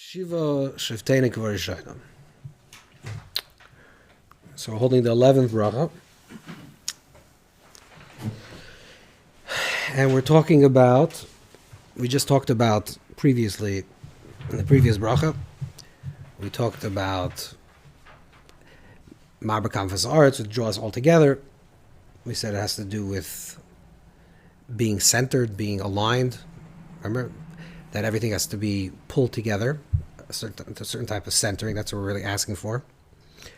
Shiva Shoftim Kvarishayna. So we're holding the 11th bracha. And we're talking about, we just talked about previously, in the previous bracha, we talked about Ma'aber Kanfas Arts, which draws all together. We said it has to do with being centered, being aligned. Remember that everything has to be pulled together, a certain type of centering. That's what we're really asking for.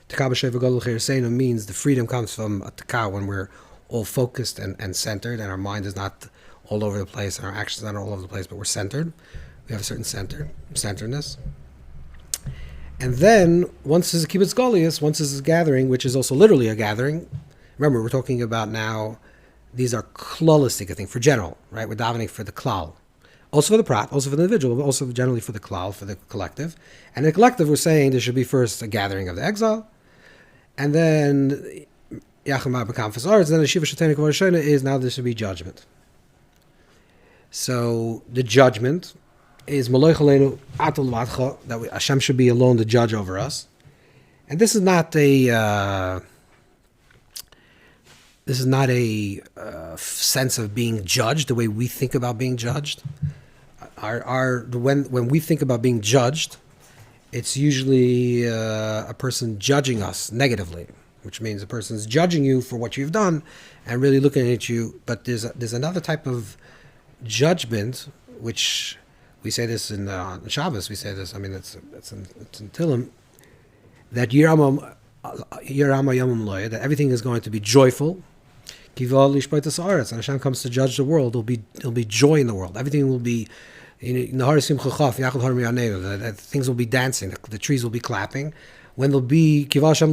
Taka b'sheva gadol cheresenu means the freedom comes from a taka when we're all focused and centered, and our mind is not all over the place, and our actions are not all over the place, but we're centered. We have a certain centeredness. And then, once this is a kibbutz golius, once this is a gathering, which is also literally a gathering, remember, we're talking about now, these are klalistic, I think, for general, right? We're davening for the klal. Also for the prat, also for the individual, but also generally for the klal, for the collective. And in the collective, we're saying there should be first a gathering of the exile, and then Yachim Ma'aber Kanfas Arts, then the Shiva Shoftim Kvarishayna is now there should be judgment. So the judgment is Maloich Aleinu Atul Vatcha, that Hashem should be alone the judge over us. And this is not a sense of being judged the way we think about being judged. When we think about being judged, it's usually a person judging us negatively, which means a person's judging you for what you've done and really looking at you. But there's another type of judgment, which we say this in Shabbos. We say this. I mean, it's in Tillim, that Yirama Yomim Loya, that everything is going to be joyful. And Hashem comes to judge the world. There'll be joy in the world. Everything will be, that things will be dancing. The trees will be clapping. When there'll be when Hashem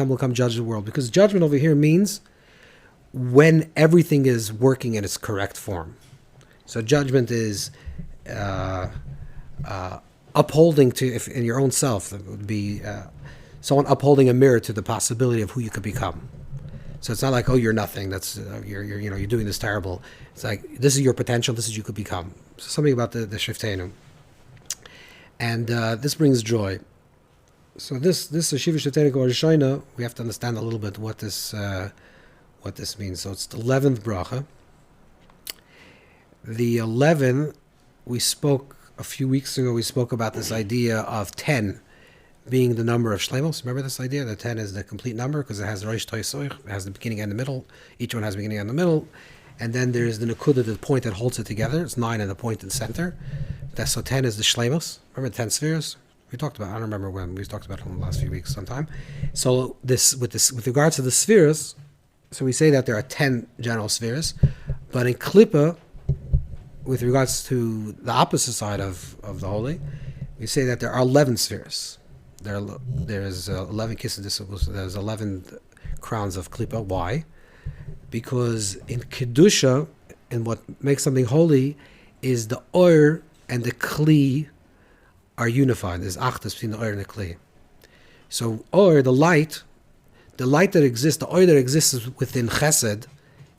will come judge the world. Because judgment over here means when everything is working in its correct form. So judgment is upholding to, if in your own self, it would be someone upholding a mirror to the possibility of who you could become. So it's not like, oh, you're nothing. That's you're doing this terrible. It's like, this is your potential. This is you could become. So something about the Shoftenu, and this brings joy. So this Shiva Shoftim Kvarishayna, we have to understand a little bit what this means. So it's the 11th bracha. The 11, we spoke a few weeks ago. We spoke about this idea of 10. Being the number of Shlemos. Remember this idea? The 10 is the complete number because it has the Rosh Toisoich, it has the beginning and the middle. Each one has the beginning and the middle. And then there's the Nakuda, the point that holds it together. It's 9 and the point in the center. So 10 is the Shlemos. Remember the 10 spheres? We talked about, I don't remember when, we talked about it in the last few weeks sometime. So with regards to the spheres, so we say that there are 10 general spheres, but in Klippa, with regards to the opposite side of the holy, we say that there are 11 spheres. There's 11 kisses. There's 11 crowns of klipa. Why? Because in kedusha, and what makes something holy, is the oir and the kli are unified. There's achdas between the oir and the kli. So oir, the light that exists, the oir that exists within chesed,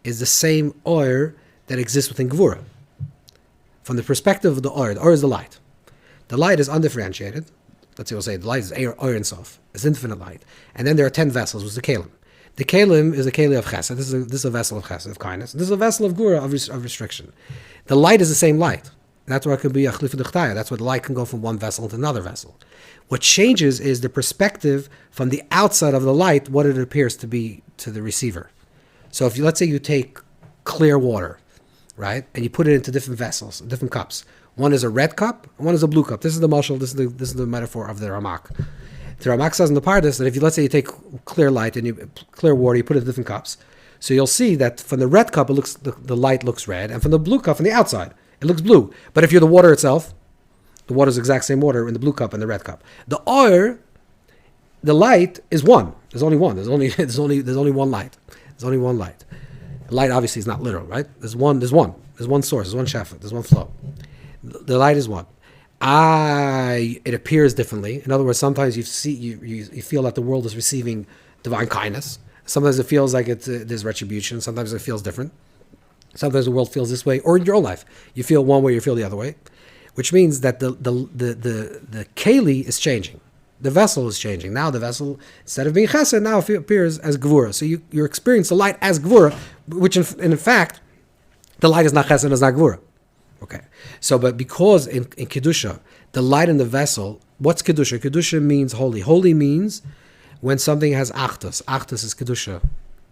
is the same oir that exists within gvura. From the perspective of the oir is the light. The light is undifferentiated. Let's say we'll say the light is Oyer and Sof. It's infinite light. And then there are 10 vessels, which is the Kalim. The Kalim is a Kali of Chesed. This is a vessel of Chesed, of kindness. This is a vessel of Gura, of restriction. The light is the same light. That's where it could be a Chlif D'Chtaya. That's where the light can go from one vessel to another vessel. What changes is the perspective from the outside of the light, what it appears to be to the receiver. So if let's say you take clear water, right, and you put it into different vessels, different cups. One is a red cup, and one is a blue cup. This is the mashal. This is the metaphor of the Ramak. The Ramak says in the Pardes that if you, let's say you take clear light and clear water, you put it in different cups. So you'll see that from the red cup, the light looks red, and from the blue cup, from the outside, it looks blue. But if you're the water itself, the water is the exact same water in the blue cup and the red cup. The oil, the light is one. There's only one. There's only one light. There's only one light. Light obviously is not literal, right? There's one. There's one source. There's one shefa. There's one flow. The light is one. It appears differently. In other words, sometimes you feel that the world is receiving divine kindness. Sometimes it feels like there's retribution. Sometimes it feels different. Sometimes the world feels this way, or in your own life, you feel one way, you feel the other way. which means that the keli is changing. The vessel is changing. Now the vessel, instead of being chesed, now it appears as gvura. So you experience the light as gvura, which in fact, the light is not chesed, it's not gvura. Okay. So, but because in kedusha, the light in the vessel, what's kedusha? Kedusha means holy. Holy means when something has achdus. Achdus is kedusha.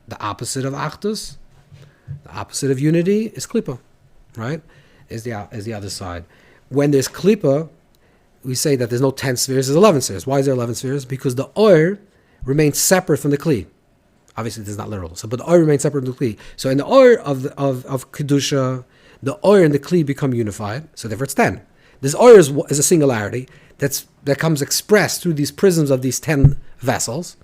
The opposite of achdus, the opposite of unity is klipa, right? Is the other side. When there's klipa, we say that there's no 10 spheres, there's 11 spheres. Why is there 11 spheres? Because the oir remains separate from the kli. Obviously, this is not literal. So, but the oir remains separate from the kli. So, in the oir of kedusha, the oir and the kli become unified. So, therefore, it's 10. This oir is a singularity that comes expressed through these prisms of these 10 vessels.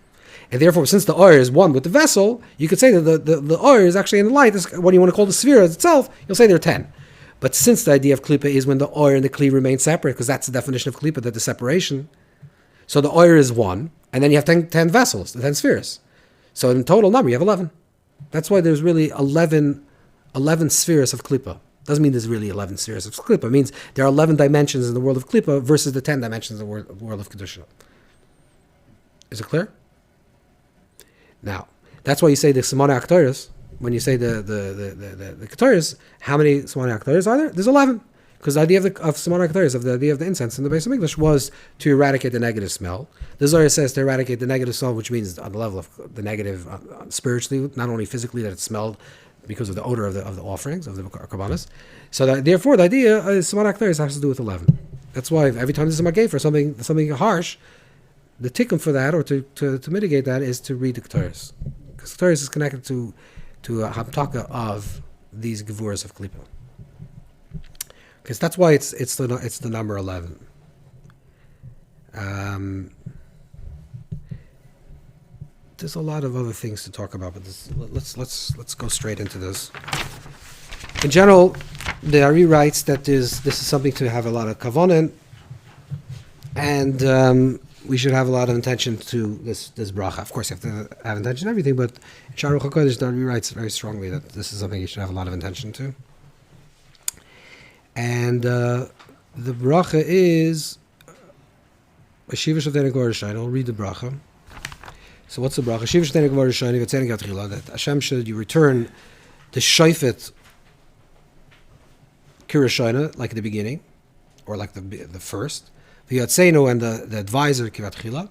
And therefore, since the oir is one with the vessel, you could say that the oir is actually in the light. What do you want to call the sphere itself? You'll say there are 10. But since the idea of klipa is when the oir and the kli remain separate, because that's the definition of klipa, that the separation. So the oir is one, and then you have 10 vessels, the 10 spheres. So in total number, you have 11. That's why there's really 11 spheres of klipa. Doesn't mean there's really 11 spheres of klipa. It means there are 11 dimensions in the world of klipa versus the 10 dimensions in the world of kedusha. Is it clear? Now, that's why you say the Simona Aktoris. When you say the Ketores, how many Simona Aktoris are there? There's 11. Because the idea of Simona Aktoris, of the idea of the incense in the base of English, was to eradicate the negative smell. The Zohar says to eradicate the negative smell, which means on the level of the negative spiritually, not only physically, that it smelled because of the odor of the offerings, of the karbanos. So that, therefore, the idea is Simona Aktoris has to do with 11. That's why every time there's a magay for something harsh, the tikkun for that, or to mitigate that, is to read the Ketores. Because Ketores is connected to a hamtaka of these gevuras of klipa, because that's why it's the number 11. There's a lot of other things to talk about, but let's go straight into this. In general, the Ari writes that this is something to have a lot of kavanah, and we should have a lot of intention to this bracha. Of course, you have to have intention to everything, but in Sharuch HaKodesh, the Ari writes very strongly that this is something you should have a lot of intention to. And the bracha is Shiva Shoftim Gorishayim. I'll read the bracha. So what's the bracha? Shiva Shoftim Gorishayim v'tzenik yatchila, that Hashem should you return the shofet kirishayna, like at the beginning, or like the first. The Yatzenu and the advisor Kivat Chila.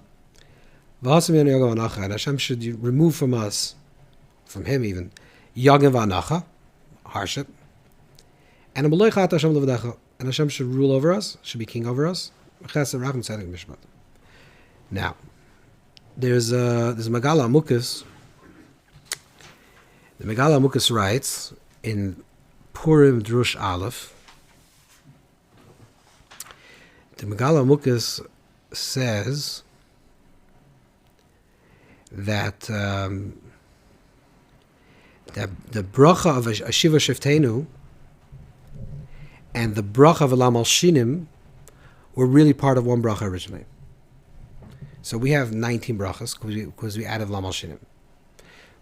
And Hashem should remove from us, from him even, Yagin Vanacha, hardship. And Hashem should rule over us, should be king over us. Now, there's Megala Amukas. The Megala Amukas writes in Purim Drush Aleph. The Megala Amukas says that the bracha of Ashiva Sheftenu and the bracha of Elam Al-Shinim were really part of one bracha originally. So we have 19 brachas because we added Elam Al-Shinim.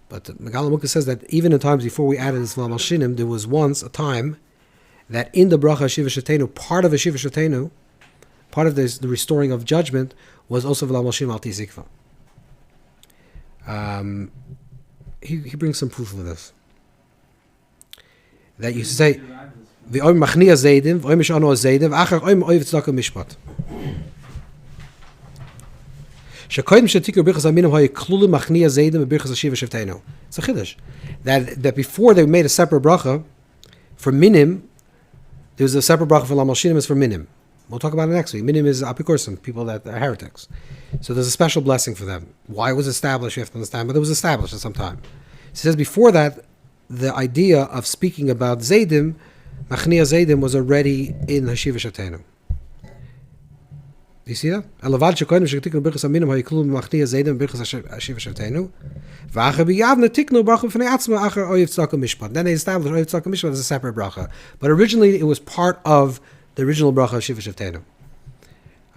But the Megala Amukas says that even in times before we added this Elam Al-Shinim, there was once a time that in the bracha Ashiva Sheftenu, part of Ashiva Sheftenu, part of this, the restoring of judgment, was also V'lam Al-Shim Al Tizikva. He brings some proof of this. That you say, V'oim Machnia Zaydim, V'oim Mishano Zaydim, V'achar Oim Oiv Tzedakah Mishpat. Shekoyim Shetikru Birchas Aminim Hoy Klulu Machnia Zaydim Birchas Ashiva Sheftenu. It's a chiddush. That before they made a separate bracha for minim, there was a separate bracha for Lam Al-Shinim is for minim. We'll talk about it next week. Minim is apikursim, people that are heretics. So there's a special blessing for them. Why it was established, you have to understand, but it was established at some time. It says before that, the idea of speaking about Zaydim, Machnia Zaydim, was already in Hashiva Shatenu. Do you see that? Then they established Oiv Tzedakah Mishpat as a separate bracha. But originally it was part of the original bracha of Shiva Shavtenu.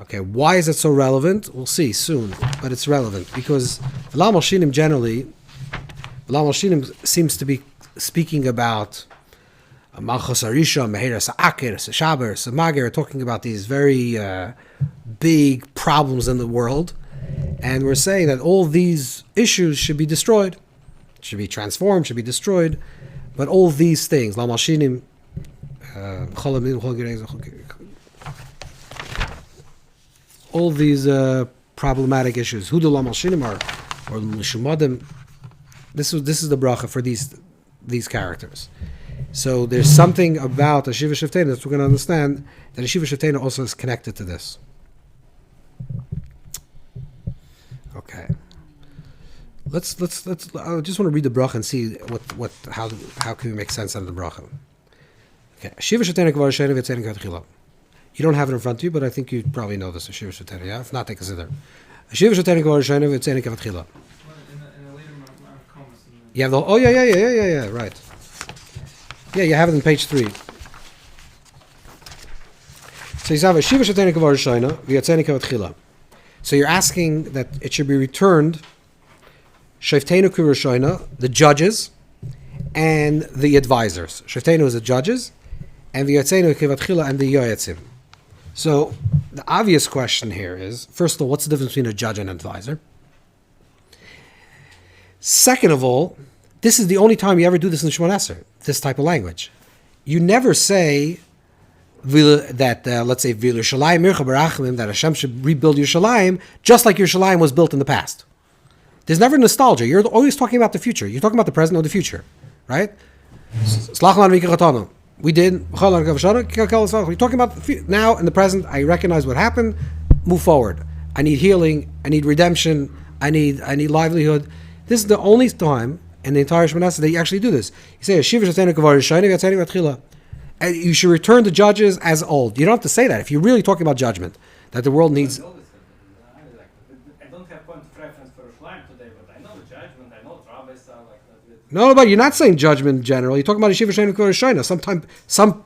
Okay, why is it so relevant? We'll see soon, but it's relevant because V'lam Al-Shinim generally, V'lam Al-Shinim seems to be speaking about Malchus Arisha, Meheres Akir, Shaber, Samagir, talking about these very big problems in the world. And we're saying that all these issues should be destroyed, should be transformed, should be destroyed. But all these things, all these problematic issues, Hudu Lamalshinim or Mishumadim, this is the bracha for these characters. So there's something about the Shiva Shoftena that we're going to understand that the Shiva Shoftena also is connected to this. Okay. Let's. I just want to read the bracha and see how can we make sense out of the bracha. Okay. Shiva Shoftena Kvar Shena V'Tzenik V'Tchila. You don't have it in front of you, but I think you probably know this. Shiva Shoftena, yeah. If not, take a sit there. Shiva Shoftena Kvar Shena V'Tzenik V'Tchila. You have the. Oh yeah. Right. Yeah, you have it on page 3. So you have a Shiva Shoftena Kvar Shena V'Tzenik V'Tchila. So you're asking that it should be returned, Shoftenu Kuroshoina, the judges, and the advisors. Shoftenu is the judges, and the Yotzenu Kivatchila and the Yoyetzim. So the obvious question here is, first of all, what's the difference between a judge and an advisor? Second of all, this is the only time you ever do this in the Shemon Esrei, this type of language. You never say that let's say that Hashem should rebuild Yerushalayim just like Yerushalayim was built in the past. There's never nostalgia. You're always talking about the future. You're talking about the present or the future, right? We did. You're talking about now and the present. I recognize what happened. Move forward. I need healing. I need redemption. I need livelihood. This is the only time in the entire Shemon Esrei that you actually do this. You say Shiva Shoftenu Kvar Shena V'Tzenik V'Tchila. And you should return the judges as old. You don't have to say that. If you're really talking about judgment, that the world needs... I don't have point of reference for Yerushalayim today, but I know the judgment, I know what rabbis are like that. No, but you're not saying judgment in general. You're talking about a Shiva Shoftenu Kvar Shena, some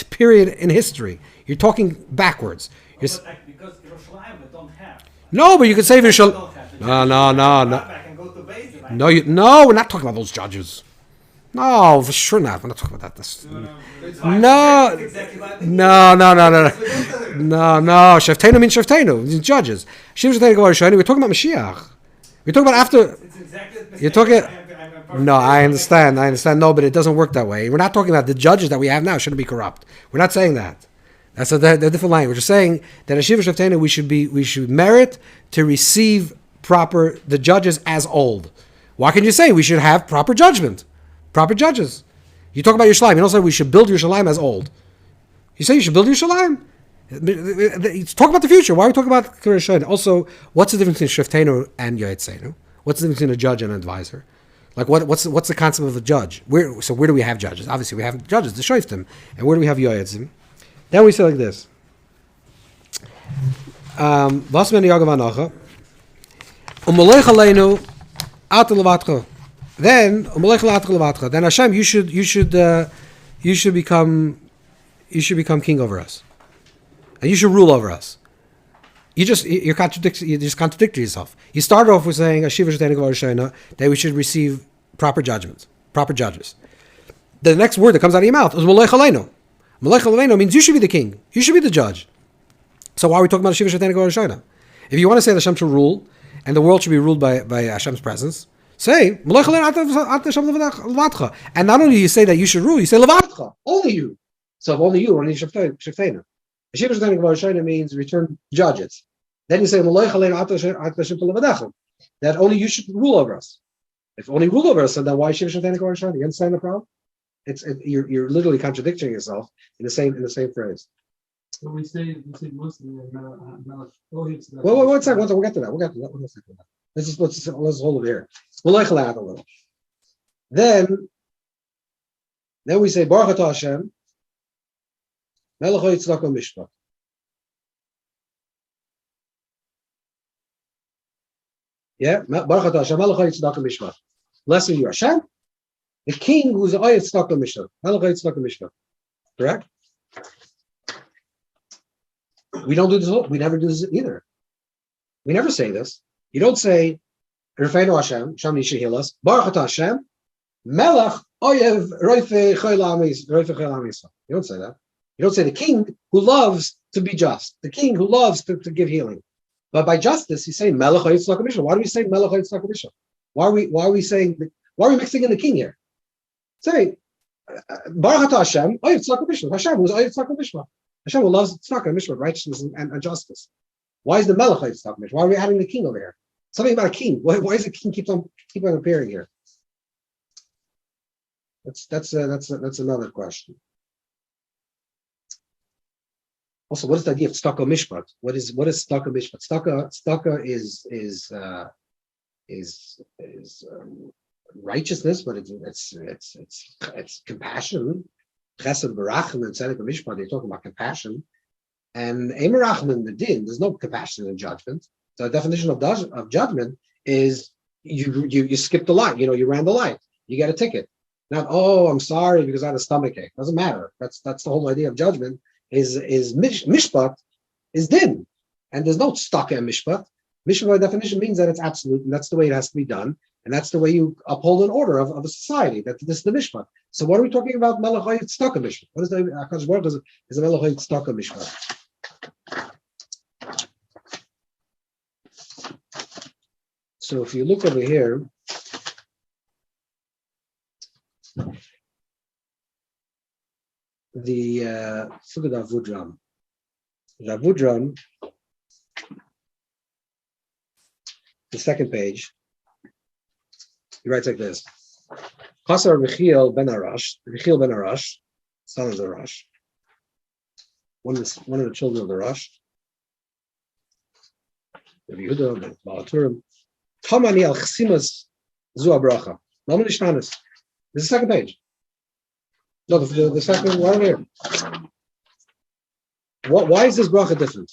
period in history. You're talking backwards. Because Yerushalayim we don't have. No, but you could say Yerushalayim... No, we're not talking about those judges. No, for sure not. We're not talking about that. No. Shoftenu means Shoftenu. It means judges. Shiva Shoftenu Kvar Shena. We're talking about Mashiach. We're talking about after. It's exactly the you're talking. No, I understand. No, but it doesn't work that way. We're not talking about the judges that we have now shouldn't be corrupt. We're not saying that. That's a different language. We're just saying that a Shiva Shoftenu we should merit to receive the judges as old. Why can you say we should have proper judgment? Proper judges. You talk about Yerushalayim. You don't say we should build Yerushalayim as old. You say you should build Yerushalayim. Talk about the future. Why are we talking about Kvar Shena? Also, what's the difference between Shoftenu and Yoetzenu? What's the difference between a judge and an advisor? Like what's the concept of a judge? Where do we have judges? Obviously, we have judges, the Shoftim. And where do we have Yoetzim? Then we say like this. Then Hashem, you should become king over us, and you should rule over us. You just contradict yourself. You started off with saying Shiva Shoftenu Kvar Shena that we should receive proper judgments, proper judges. The next word that comes out of your mouth is Molech Aleinu. Molech Aleinu means you should be the king, you should be the judge. So why are we talking about Shiva Shoftenu Kvar Shena? If you want to say that Hashem should rule and the world should be ruled by Hashem's presence, say, and not only you say that you should rule, you say Levadcha, only you. So only you, only Shoftenu. Shiva Shoftenu Kvar Shena means return judges. Then you say that only you should rule over us. If only rule over us, then why Shiva Shoftenu Kvar Shena? You understand the problem? You're literally contradicting yourself in the same phrase. But we say mostly Well, one second. We'll get to that. Let's hold it here. We'll like a little. Then we say Baruch Atah Hashem, Melech HaYitzchak HaMishpat. Yeah, Baruch Atah Hashem, Melech HaYitzchak HaMishpat. Blessed are you, Hashem, the King who's the HaYitzchak HaMishpat. Melech HaYitzchak HaMishpat. Correct? We don't do this. We never do this either. We never say this. You don't say Rifeinu Hashem, Hashem Yishihil us, Baruch Atah Hashem, Melech oyev roife chayil amis. You don't say that. You don't say the king who loves to be just, the king who loves to give healing. But by justice, you say Melech oyev tzedakah b'shul. Why do we say Melech oyev tzedakah b'shul? Why are we mixing in the king here? Say Baruch atah Hashem oyev tzedakah b'shul. Hashem who's oyev tzedakah b'shul. Hashem who loves tzedakah b'shul, righteousness and justice. Why is the Melech oyev tzedakah b'shul? Why are we adding the king over here? Something about a king. Why is the king keep on appearing here? That's another question. Also, what is the idea of tzedakah mishpat? What is tzedakah mishpat? Tzedakah is righteousness, but it's compassion. Chesed berachim and tzedakah mishpat. They're talking about compassion, and emerachim in the din. There's no compassion in judgment. So the definition of judgment is you skip the line. You ran the light. You get a ticket. Not, oh, I'm sorry because I had a stomachache. Doesn't matter. That's the whole idea of judgment. Is mishpat is din, and there's no tzedakah and mishpat. Mishpat by definition means that it's absolute, and that's the way it has to be done, and that's the way you uphold an order of a society. That this is the mishpat. So what are we talking about? Melech oyev tzedakah mishpat. What is the Hakadosh Baruch Hu is a melech oyev tzedakah mishpat? So if you look over here. Look at Avudram. Avudram, the second page, he writes like this: Chasar Michiel ben Arash, son of the Arash, one of the children of the Arash, Rabbi Yehuda, the Balaturim, Tamani al Chsimas zu bracha. This is the second page. No, the second one here. Why is this bracha different?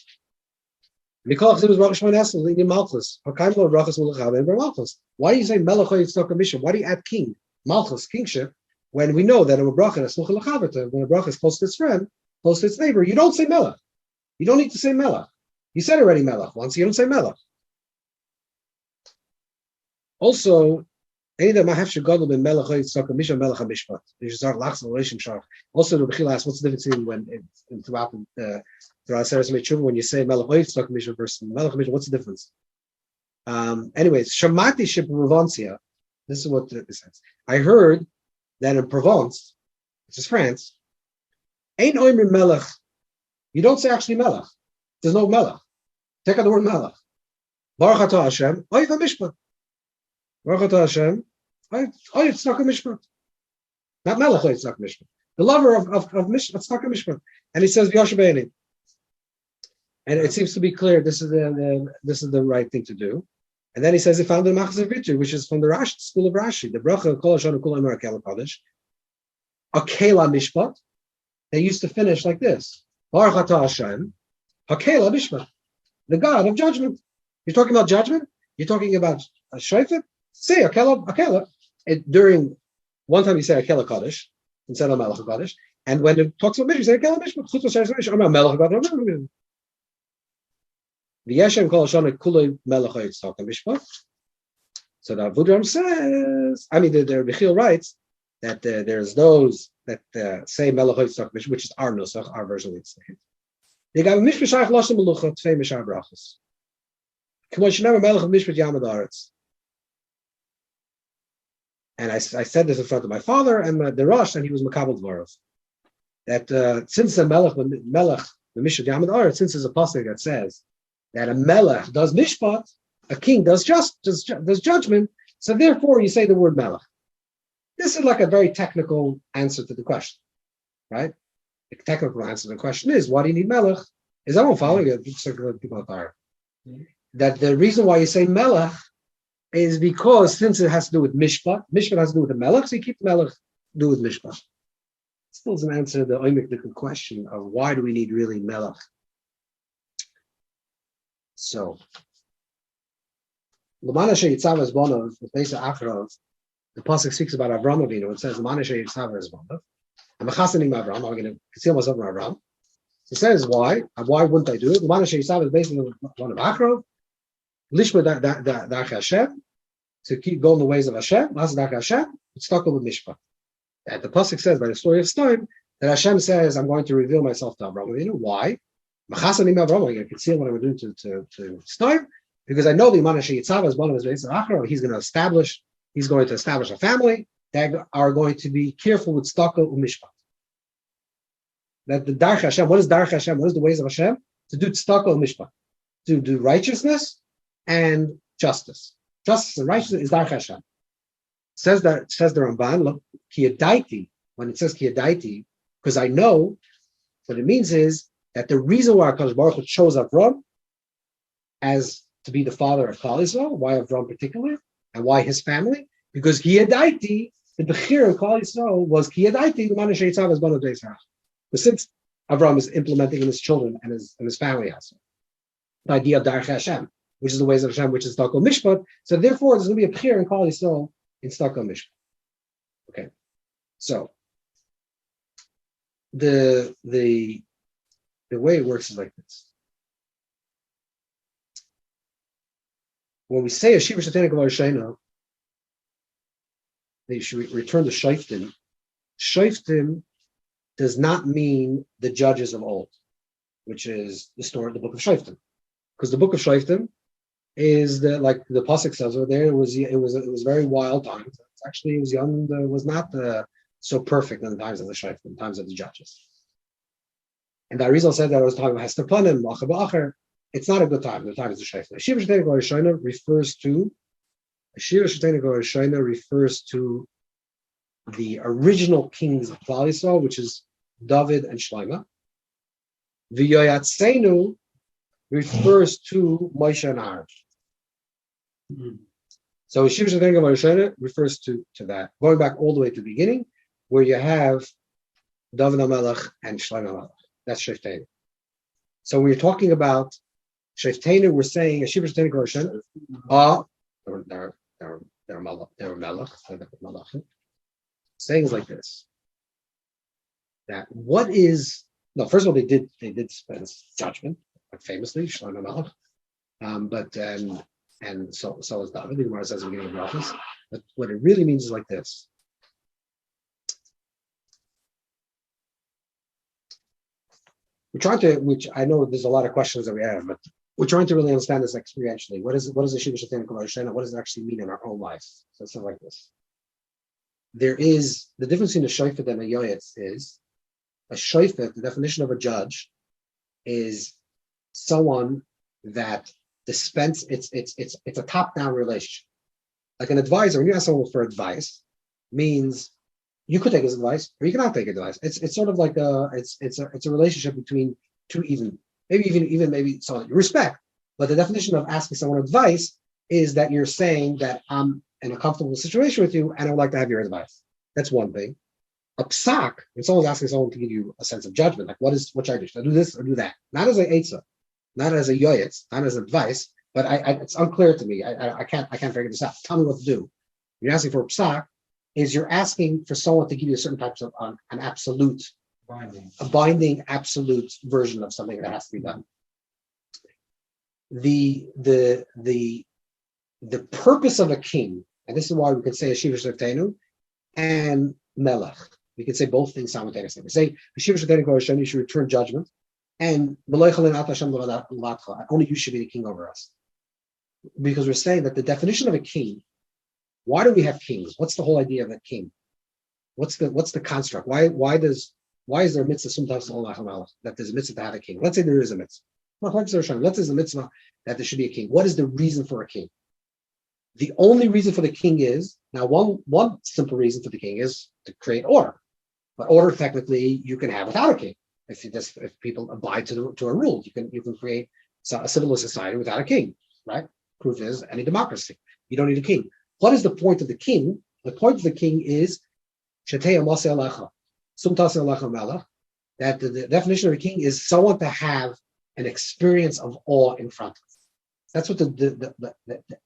Why do you say melech tzedakah mishum? Why do you add king, malchus, kingship, when we know that in a bracha when a bracha is close to its friend, close to its neighbor, you don't say melech. You don't need to say melech. You said already melech once. You don't say melech. Also, also, the Bechila asks, what's the difference in throughout Seres Mechuvah when you say Melech Tzedakah Mishpat versus Melech Mishpat? What's the difference? Anyways, Shamati Ship Provencia. This is what this says. I heard that in Provence, which is France, Ein Oimer Melech. You don't say actually Melech. There's no Melech. Take out the word Melech. Baruch atah Hashem Oiv HaMishpat. Baruch atah Hashem Oiv Tzedakah Mishpat. Not Melech Oiv Tzedakah Mishpat. The lover of Tzedakah Mishpat. And he says V'yasher Be'enim. And it seems to be clear this is the right thing to do. And then he says he found the Machzor Vitru, which is from the Rashi, school of Rashi. The bracha Kol Hashem Kol Emer Akela Kodesh. Akela Mishpat. They used to finish like this: Baruch atah Hashem, Akela Mishpat, the God of judgment. You're talking about judgment. You're talking about a Shoftim. Say Akela. During one time you say Akela Kodesh instead of Melech Kodesh, and when it talks about Mishpat, you say Akela Mishpat. Chutz Mishpat. I'm Melech Kodesh. V'yeshem kol Hashem kulei melech tzedakah mishpat. So the Avudram says, the Bechil writes that there's those that say melech tzedakah mishpat, which is our nusach, our version of it. They got mishpat lashon melucha tfei mishar brachos. K'mo shenever melech mishpat yamad aretz. And I said this in front of my father and the Rosh, and he was makabel dvarav. That since the melech the mishpat yamad aretz, since there's a pasuk that says that a melech does mishpat, a king does judgment, so therefore you say the word melech. This is like a very technical answer to the question, right? The technical answer to the question is, why do you need melech? Is I won't follow you. That the reason why you say melech is because since it has to do with mishpat has to do with the melech, so you keep melech do with mishpat. Still doesn't answer the oimik question of why do we need really melech. So, L'mana she'yitzav es bonav, the place of Afrov, the pasuk speaks about Avram Avinu. It says L'mana she'yitzav es bonav. I'm chastening Avram. I'm going to conceal myself from Avram. It says why? Why wouldn't I do it? L'mana she'yitzav is based on one of Afrov. Lishma darch Hashem, to keep going the ways of Hashem. Las darch Hashem. tzedakah u'mishpat. That the pasuk says by the story of Stein that Hashem says, "I'm going to reveal myself to Abraham." You know why? I'm going to conceal what I'm going to do to Stein, because I know the Imana Sheyitzava is one of his ways. He's going to establish a family that are going to be careful with tzedakah u'mishpat. That the Darch Hashem, what is Darch Hashem? What is the ways of Hashem? To do tzedakah u'mishpat, to do righteousness and justice. Justice and righteousness is Darch Hashem. Says the Ramban, look, kiyadaiti, when it says kiyadaiti, because I know what it means is that the reason why HaKadosh Baruch Hu chose Avram as to be the father of Klal Yisrael, why Avram particularly, and why his family, because kiyadaiti, the Bechir of Klal Yisrael was kiyadaiti, the Mana Sheitzav as Banu Deisrach. But since Avram is implementing in his children and his family also, the idea of Darch Hashem, which is the ways of Hashem, which is Tzedakah Mishpat, so therefore there's going to be a Bechir in Klal Yisrael in Tzedakah Mishpat. Okay, so the way it works is like this. When we say a Shiva Shatana Kavar Shaina, they should return to Shoftim. Shoftim does not mean the judges of old, which is the story of the book of Shoftim, because the book of Shoftim is like the pasuk says over there. It was very wild times. Actually, it was young. It was not so perfect in the times of the Shoftim, times of the judges. And the Arizal said that it was talking about Hester Panim, Macha Ba'acher. It's not a good time. The time is the Shoftim. Shiva Shatana Kavar Shaina refers to the original kings of Klal Yisrael, which is David and Shlomo. V'yoyatzenu refers to Moshe and Aaron. So Shiva Shatana Kavar Shaina refers to that, going back all the way to the beginning, where you have David HaMelech and Shlomo HaMelech. That's Shoftenu. So when you're talking about Shoftenu, we're saying a Shiva Shatana Kavar Shaina. They're Melech. Saying is like this. That what is first of all they did dispense judgment, like famously Shlomo Melech, but and so is David. The Gemara says at the beginning of the office. But what it really means is like this. We're trying to, which I know there's a lot of questions that we have, but we're trying to really understand this experientially. What is the Shiva Shatana Kavar Shaina? What does it actually mean in our own lives? So it's not like this. There is the difference between a shofet and a yoyetz is a shofet. The definition of a judge is someone that dispense. It's a top-down relationship. Like an advisor, when you ask someone for advice, means you could take his advice or you cannot take advice. It's sort of like it's a relationship between two even maybe someone you respect. But the definition of asking someone advice is that you're saying that I'm in a comfortable situation with you and I would like to have your advice. That's one thing. A psak, when someone's asking someone to give you a sense of judgment, like what should I do? Should I do this or do that? Not as a eitzah, not as a yoyetz, not as advice, but it's unclear to me. I can't figure this out. Tell me what to do. You're asking for a psak, is you're asking for someone to give you a certain type of an absolute, a binding absolute version of something that has to be done. The purpose of a king, and this is why we could say a Shiva Shatanu and Melech. We could say both things simultaneously. We say Shiva Shatanu Kavar Shaina, you should return judgment, and only you should be the king over us. Because we're saying that the definition of a king, why do we have kings? What's the whole idea of a king? What's the construct? Why is there a mitzvah sometimes that there's a mitzvah to have a king? Let's say there is a mitzvah. Let's say there's a mitzvah that there should be a king. What is the reason for a king? The only reason for the king is, now one simple reason for the king is to create order. But order technically you can have without a king. If people abide to a rule, you can create a civilized society without a king, right? Proof is any democracy. You don't need a king. What is the point of the king? The point of the king is that the definition of a king is someone to have an experience of awe in front of. That's what the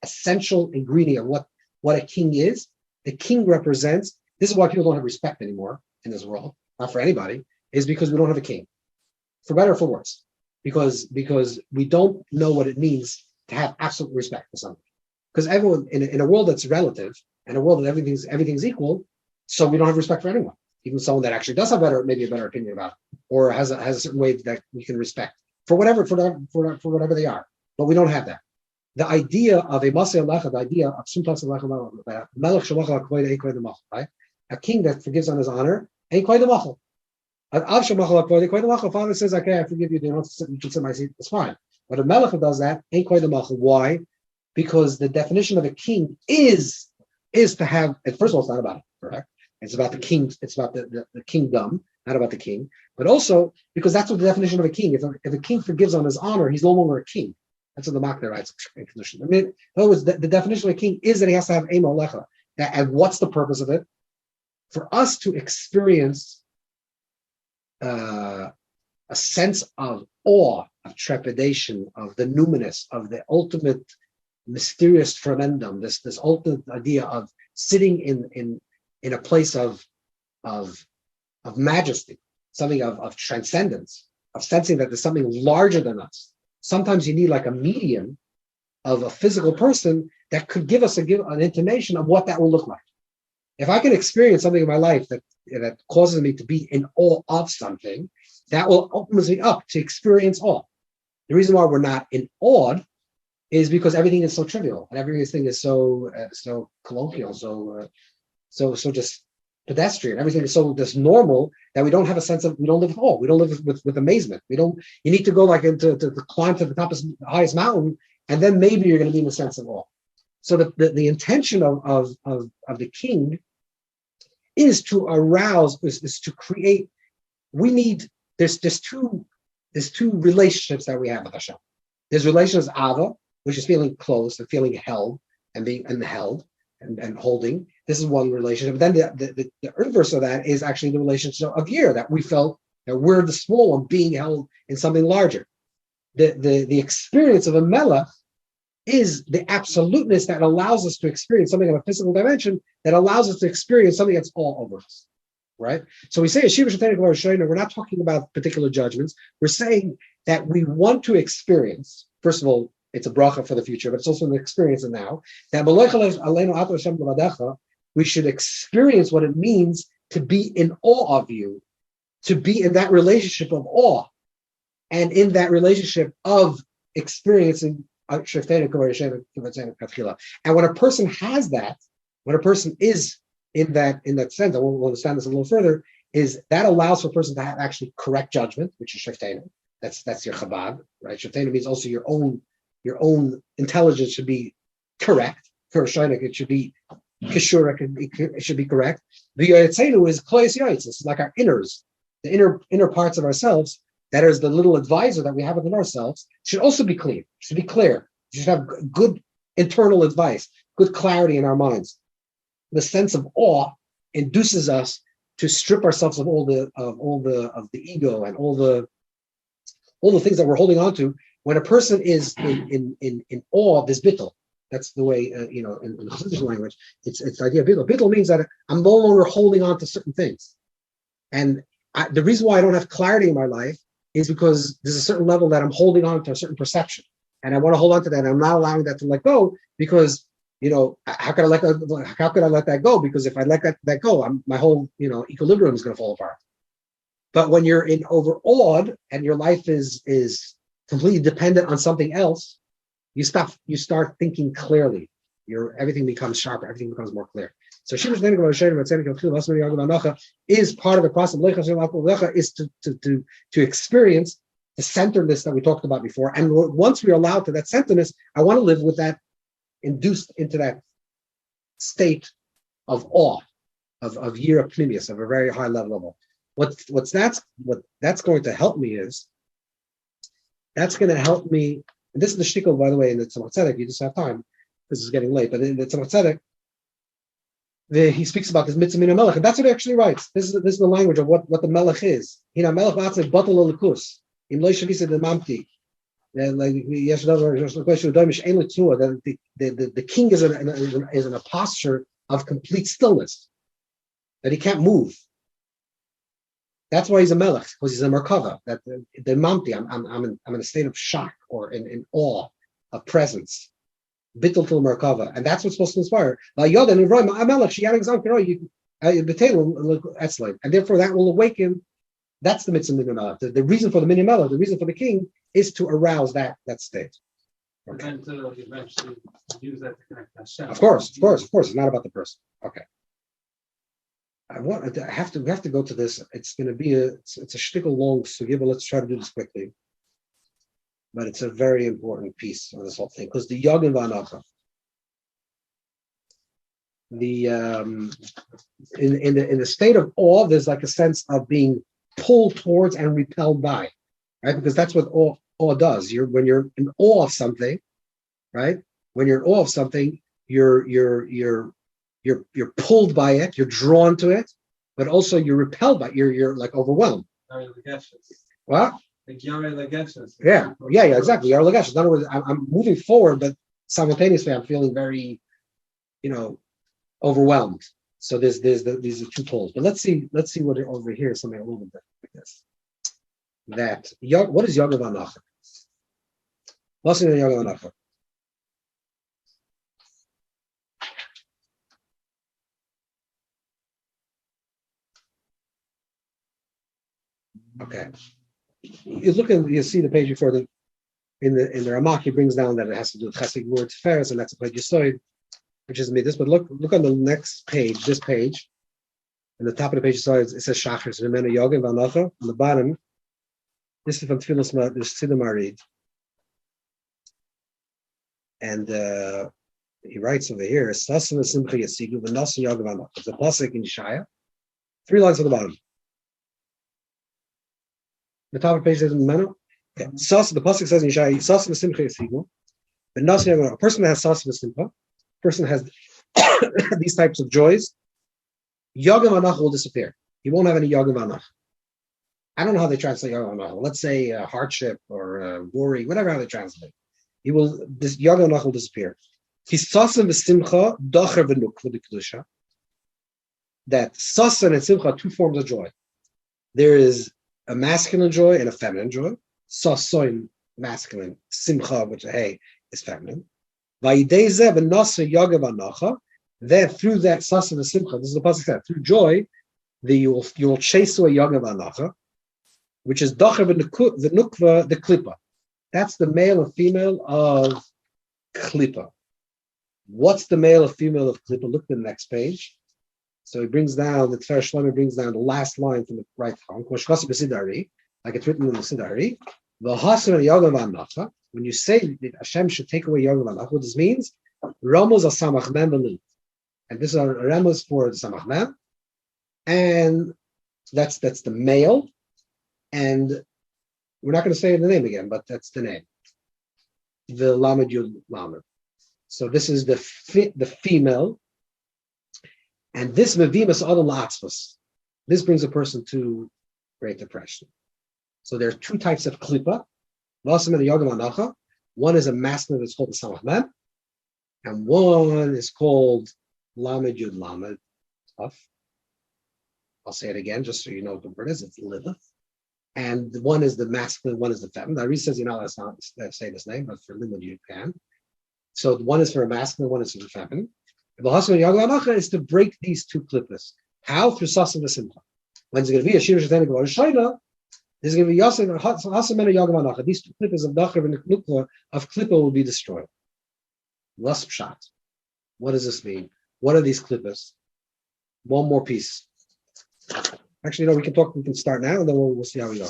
essential ingredient of what a king is. The king represents, this is why people don't have respect anymore in this world, not for anybody, is because we don't have a king. For better or for worse. Because we don't know what it means to have absolute respect for something. Because everyone, in a world that's relative, and a world that everything's equal, so we don't have respect for anyone, even someone that actually does have maybe a better opinion about it, or has a certain way that we can respect for whatever they are. But we don't have that. The idea of a Maseh Alecha, the idea of Sumtas Alecha, Melech Shalach Alecha, Ein Koy Demachel, right? A king that forgives on his honor, Ein Koy Demachel. Av Shamachel Alecha, Ein Koy Demachel. Father says, okay, I forgive you. You don't sit, you can sit in my seat. It's fine. But a Melech who does that, Ein Koy Demachel. Why? Because the definition of a king is to have. And first of all, it's not about it, correct? It's about the king. It's about the kingdom, not about the king. But also because that's what the definition of a king. If a king forgives on his honor, he's no longer a king. That's what the Makner writes. I mean, in other words, the definition of a king is that he has to have Eimo Lecha. And what's the purpose of it? For us to experience a sense of awe, of trepidation, of the numinous, of the ultimate mysterious tremendum, this ultimate idea of sitting in a place of majesty, something of transcendence, of sensing that there's something larger than us. Sometimes you need like a medium of a physical person that could give us an intimation of what that will look like. If I can experience something in my life that causes me to be in awe of something, that will open me up to experience awe. The reason why we're not in awe is because everything is so trivial and everything is so colloquial, so just pedestrian. Everything is so just normal that we don't have a sense of, we don't live with awe. We don't live with amazement. You need to go like to climb to the top of the highest mountain, and then maybe you're going to be in a sense of awe. So the intention of the king is to arouse, is to create. We need, there's two relationships that we have with Hashem. There's relations Ava, which is feeling close and feeling held and being held and holding. This is one relationship. But then the inverse of that is actually the relationship of year, that we felt that we're the small one being held in something larger. The experience of a melech is the absoluteness that allows us to experience something in a physical dimension, that allows us to experience something that's all over us, right? So we say Yeshiva Shetanic Shayna, we're not talking about particular judgments. We're saying that we want to experience, first of all, it's a bracha for the future, but it's also an experience of now, that we should experience what it means to be in awe of you, to be in that relationship of awe, and in that relationship of experiencing. And when a person has that, when a person is in that sense, and we'll understand this a little further, is that allows for a person to have actually correct judgment, which is Shoftim. That's your Chabad, right? Shoftim means also your own intelligence should be correct. For Shainik, it should be kishur, it should be correct. The Yotzenu is Klois Yoitz. It's like our inners, the inner parts of ourselves. That is the little advisor that we have within ourselves, should also be clean, should be clear. You should have good internal advice, good clarity in our minds. The sense of awe induces us to strip ourselves of all the ego and all the things that we're holding on to. When a person is in awe, there's bittul. That's the way in the Hasidic language. It's the idea of bittul. Bittul means that I'm no longer holding on to certain things, and the reason why I don't have clarity in my life is because there's a certain level that I'm holding on to, a certain perception, and I want to hold on to that. And I'm not allowing that to let go because how could I let that go? Because if I let that go, my whole equilibrium is going to fall apart. But when you're in overawed and your life is completely dependent on something else, you start thinking clearly. Everything becomes sharper. Everything becomes more clear. So is part of the process of is to experience the centeredness that we talked about before. And once we're allowed to that centeredness, I want to live with that, induced into that state of awe, of yira pnimius, of a very high level. What that's going to help me is, that's going to help me, and this is the shtickle, by the way, in the Tzemach Tzedek, you just have time, because it's getting late, but in the Tzemach Tzedek, he speaks about this mitzvah min melech, and that's what he actually writes. This is the language of what the melech is. Melech batzeh batal elikus. Im lo shavisa demamti. The king is in a posture of complete stillness, that he can't move. That's why he's a melech, because he's a merkava. That the mamti, I'm in a state of shock or in awe of presence. Bittul til Merkava, and that's what's supposed to inspire. And therefore that will awaken. That's the mitzvah minyan. The reason for the minyan, the reason for the king, is to arouse that state. Okay. And to eventually use that to connect Hashem. Of course. It's not about the person. Okay. We have to go to this. It's going to be it's a shtickle long sugya, but let's try to do this quickly. But it's a very important piece of this whole thing because the Yagin Vanacha, in the state of awe, there's like a sense of being pulled towards and repelled by, right? Because that's what awe does. When you're in awe of something, right? When you're in awe of something, you're pulled by it, you're drawn to it, but also you're repelled by it. You're like overwhelmed. What? Yeah, exactly. In other words, I'm moving forward, but simultaneously I'm feeling very, overwhelmed. So these are two poles. But let's see what over here is something a little bit like this. What is Yagav Anacha? What's in Yagav Anacha? Okay. You see the page before in the Ramak, he brings down that it has to do with Chesed word Tiferes, and that's a page Yisoid, which is Midas. But look on the next page, this page, in the top of the page, it says Shachar, so Remena Yogin Vanacha. On the bottom, this is from Tfilos Siddham Arid. And he writes over here, Sasan Simcha Yasigu, V'Nasan Yogin Vanacha. It's a pasuk in Yeshaya. 3 lines on the bottom. The top of the page says Menu. Okay. The pasuk says in Yeshaya, Sasan Simcha Yasigu. V'Nasan Yogin Vanacha. A person that has Sasan Simcha, person has these types of joys, Yagam Anach will disappear. He won't have any Yagam Anach. I don't know how they translate Yagam Anach. Let's say hardship or worry, whatever how they translate. This Yagam Anach will disappear. That Sasan and Simcha are two forms of joy. There is a masculine joy and a feminine joy. Sasan, masculine, Simcha, which is feminine. Then through that Sasan and Simcha, this is the pasuk said, through joy, you will chase away Yagav Anacha, which is Dachav the Nukva, the Klippa. That's the male and female of Klippa. What's the male and female of Klippa? Look at the next page. So he brings down, the Tfer Shlomo brings down the last line from the right column, like it's written in the Sidari. When you say that Hashem should take away Yagav Anacha, what this means, Ramos are Samach Mem Beli. And this is a Ramos for the Samach Mem. And that's the male. And we're not going to say the name again, but that's the name. The Lamed Yud Lamed. So this is the female. And this Mevimas Adam La'atzvus. This brings a person to Great Depression. So there are two types of Klippa. One is a masculine that's called the Samach Mem, and one is called Lamed Yud Lamed. I'll say it again just so you know what the word is. It's Lilith. And one is the masculine, one is the feminine. Ari says you're not allowed to say this name, but for Limud you can. So one is for a masculine, one is for the feminine. The Hasan Yagla Anacha is to break these two klippas. How? Through Sasan V'Simcha. When it's going to be a Shir Shetani Gvar Shaina, there's going to be Hasan Mena Yagla Anacha. These two klippas of Dachav and the Nukla of klippa will be destroyed. Last pshat. What does this mean? What are these klippas? One more piece. Actually, no, we can start now, and then we'll see how we go.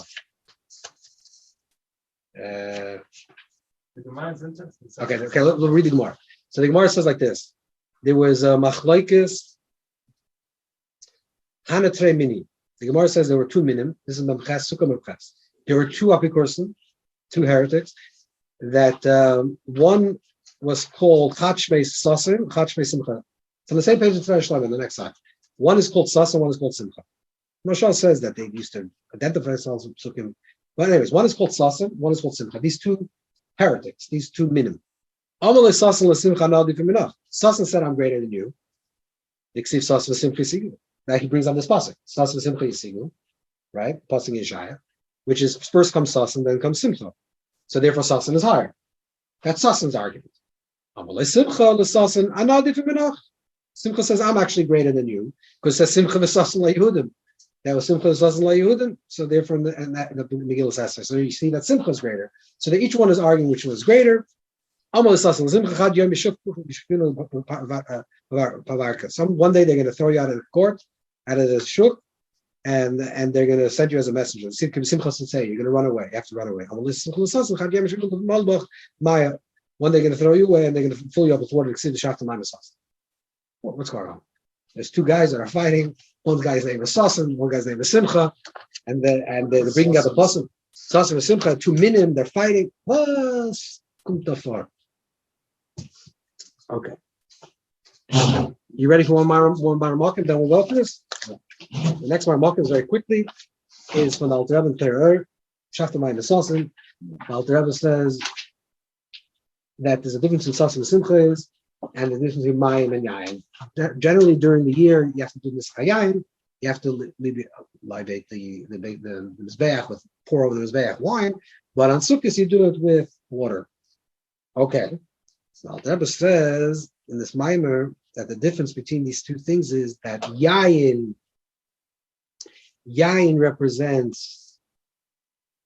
Okay, we'll read the Gemara. So the Gemara says like this. There was a machlokes Hanatre Mini. The Gemara says there were two minim. This is Mamches, Sukkah Mamches. There were two apikoursen, two heretics, that one was called Chachmei Sasim, Chachmei Simcha. It's on the same page as Tfer Shlomo, on the next side. One is called Sasim, one is called Simcha. Moshe says that they used to identify themselves with Sukkim. But anyways, one is called Sasim, one is called Simcha. These two heretics, these two minim. Sasan said, I'm greater than you. That he brings on this pasuk. Sasan Simcha Yisigu, right? Pasuk Yeshaya, which is first comes Sasan, then comes Simcha. So therefore Sasan is higher. That's Sasan's argument. Amalei Simcha l'sasin anadi v'menach. Simcha says, I'm actually greater than you, because it says Simcha v'sasin laYehudim. That was Simcha v'sasin laYehudim. So therefore, the Megillah says, so you see that Simcha is greater. So that each one is arguing which one is greater. One day they're going to throw you out of the court, out of the shuk, and they're going to send you as a messenger. You're going to run away. You have to run away. One day they're going to throw you away, and they're going to fill you up with water. What's going on? There's two guys that are fighting. One guy's name is Sasan, one guy's name is Simcha, and they're bringing out the pasuk. Sasan and Simcha, two minim, they're fighting. Okay. You ready for one Markim? Then we'll go for this. The next Markim is very quickly is from the Alter Rebbe and Terror. Shoftim and Sasan. The Alter Rebbe says that there's a difference in Sasan and Simcha and the difference between Mayim and Yain. Generally, during the year, you have to do this Yain. You have to libate the Mizbeach with pour over the Mizbeach wine. But on Sukkot, you do it with water. Okay. So the Rebbe says in this mimer that the difference between these two things is that Yain represents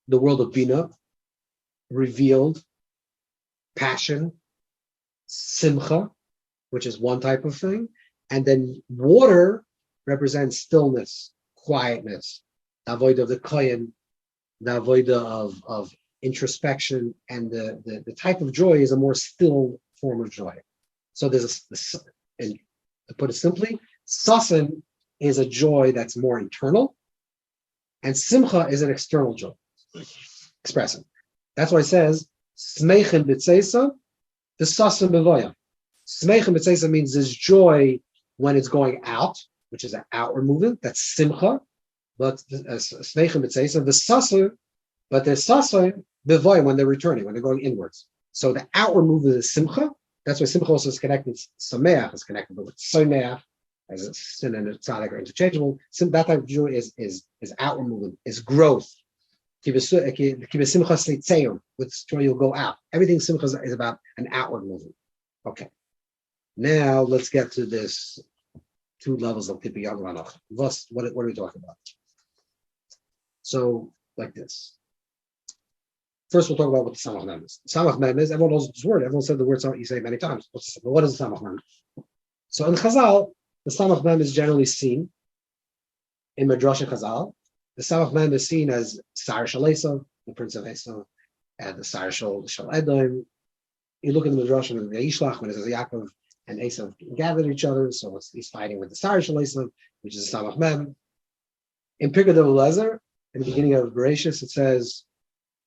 the world of Bina, revealed, passion, Simcha, which is one type of thing, and then water represents stillness, quietness, the avoid of the kohen, the avoid of introspection, and the type of joy is a more still form of joy. So there's and to put it simply, sasan is a joy that's more internal, and simcha is an external joy, expressive. That's why it says smeichin b'tzeisa, the sasan b'voya. Smeichin b'tzeisa means there's joy when it's going out, which is an outward movement. That's simcha, but smeichin b'tzeisa, the sasan. But there's sasan b'voya when they're returning, when they're going inwards. So the outward movement is simcha. That's why simcha also is connected. Sameach is connected with sameach, as a sin and a tzaddik are interchangeable. That type of joy is outward movement, is growth. With joy you'll go out. Everything simcha is about an outward movement. Okay. Now let's get to this two levels of tipi yad ranach. What are we talking about? So like this. First, we'll talk about what the Samach Mem is. Samach Mem is, everyone knows this word. Everyone said the word you say many times. But what is the Samach Mem? So in Chazal, the Samach Mem is generally seen in Midrash and Chazal. The Samach Mem is seen as Sar Shal Esav, the prince of Esav, and the Sar Shal Edom. You look at the Midrash and the Yishlach when it says Yaakov and Esav gathered each other, so he's fighting with the Sar Shal Esav, which is the Samach Mem. In Pirkei Lezer, in the beginning of Bereshis, it says,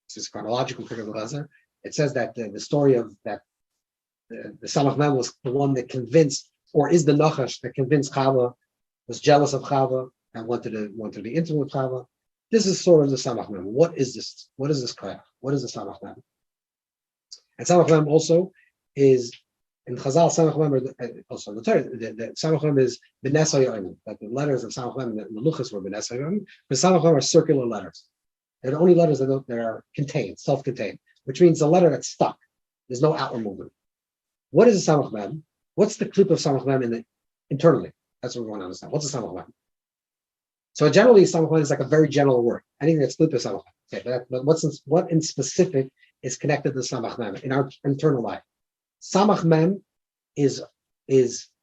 this is chronological figure of Lezer. It says that the story of that the Samach Mem was the one that convinced, or is the Nachash that convinced Chava, was jealous of Chava and wanted to be intimate with Chava. This is sort of the Samach Mem. What is this? What is this koyach? What is the Samach Mem? And Samach Mem also is in Chazal. Samach Mem also in the Torah. The Samach Mem is B'nes HaYoim. That the letters of Samach Mem, the Luchas were B'nes HaYoim. The Samach Mem are circular letters. They're the only letters that are contained, self-contained, which means a letter that's stuck. There's no outward movement. What is a Samach Mem? What's the clip of Samach Mem internally? That's what we want to understand. What's a Samach Mem? So generally, Samach Mem is like a very general word. Anything that's clip is Samach Mem. Okay, but what in specific is connected to Samach Mem in our internal life? Samach Mem is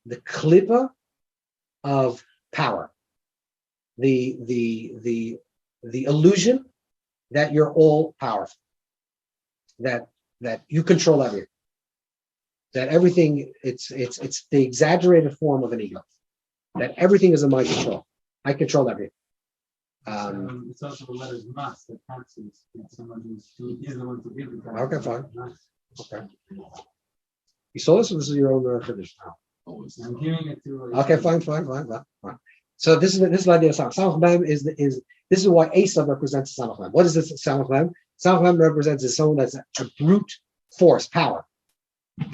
the klipa of power, the illusion that you're all powerful, that you control everything, that everything it's the exaggerated form of an ego, that everything is in my control. I control everything. It's also the letters mas that taxes someone who's the one to give the tax. Okay, fine. Okay. You saw this, or this is your own tradition? I'm giving it to. Okay, fine. So this is the idea of Samach. Samach Mem is this is why Esav represents Samach Mem. What is this Samach Mem? Samach Mem represents someone that's a brute force, power,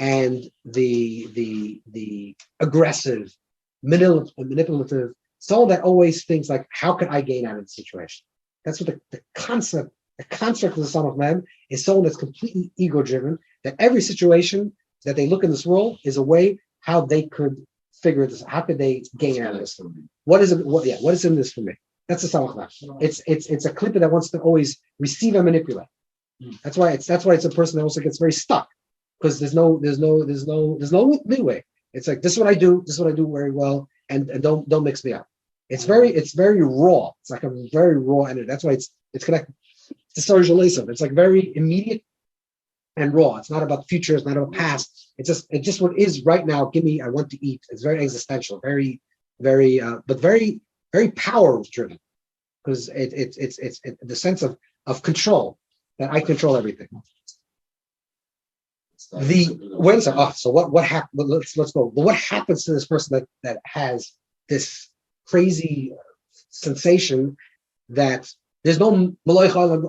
and the aggressive, manipulative, someone that always thinks like, how can I gain out of the situation? That's what the construct of the Samach Mem is. Someone that's completely ego-driven. That every situation that they look in this world is a way how they could figure this. How could they gain out of this? What is it? What is in this for me? That's the samach. It's a clipper that wants to always receive and manipulate. That's why it's a person that also gets very stuck because there's no midway. It's like this is what I do. This is what I do very well, and don't mix me up. It's very raw. It's like a very raw energy. That's why it's connected to Sarjalaism. It's like very immediate and raw. It's not about the future. It's not about past. It's just what is right now. Give me. I want to eat. It's very existential. Very, but very, very power driven because it's the sense of control that I control everything. Wait a second. So what happened? Let's go. But what happens to this person that has this crazy sensation that there's no Malay there's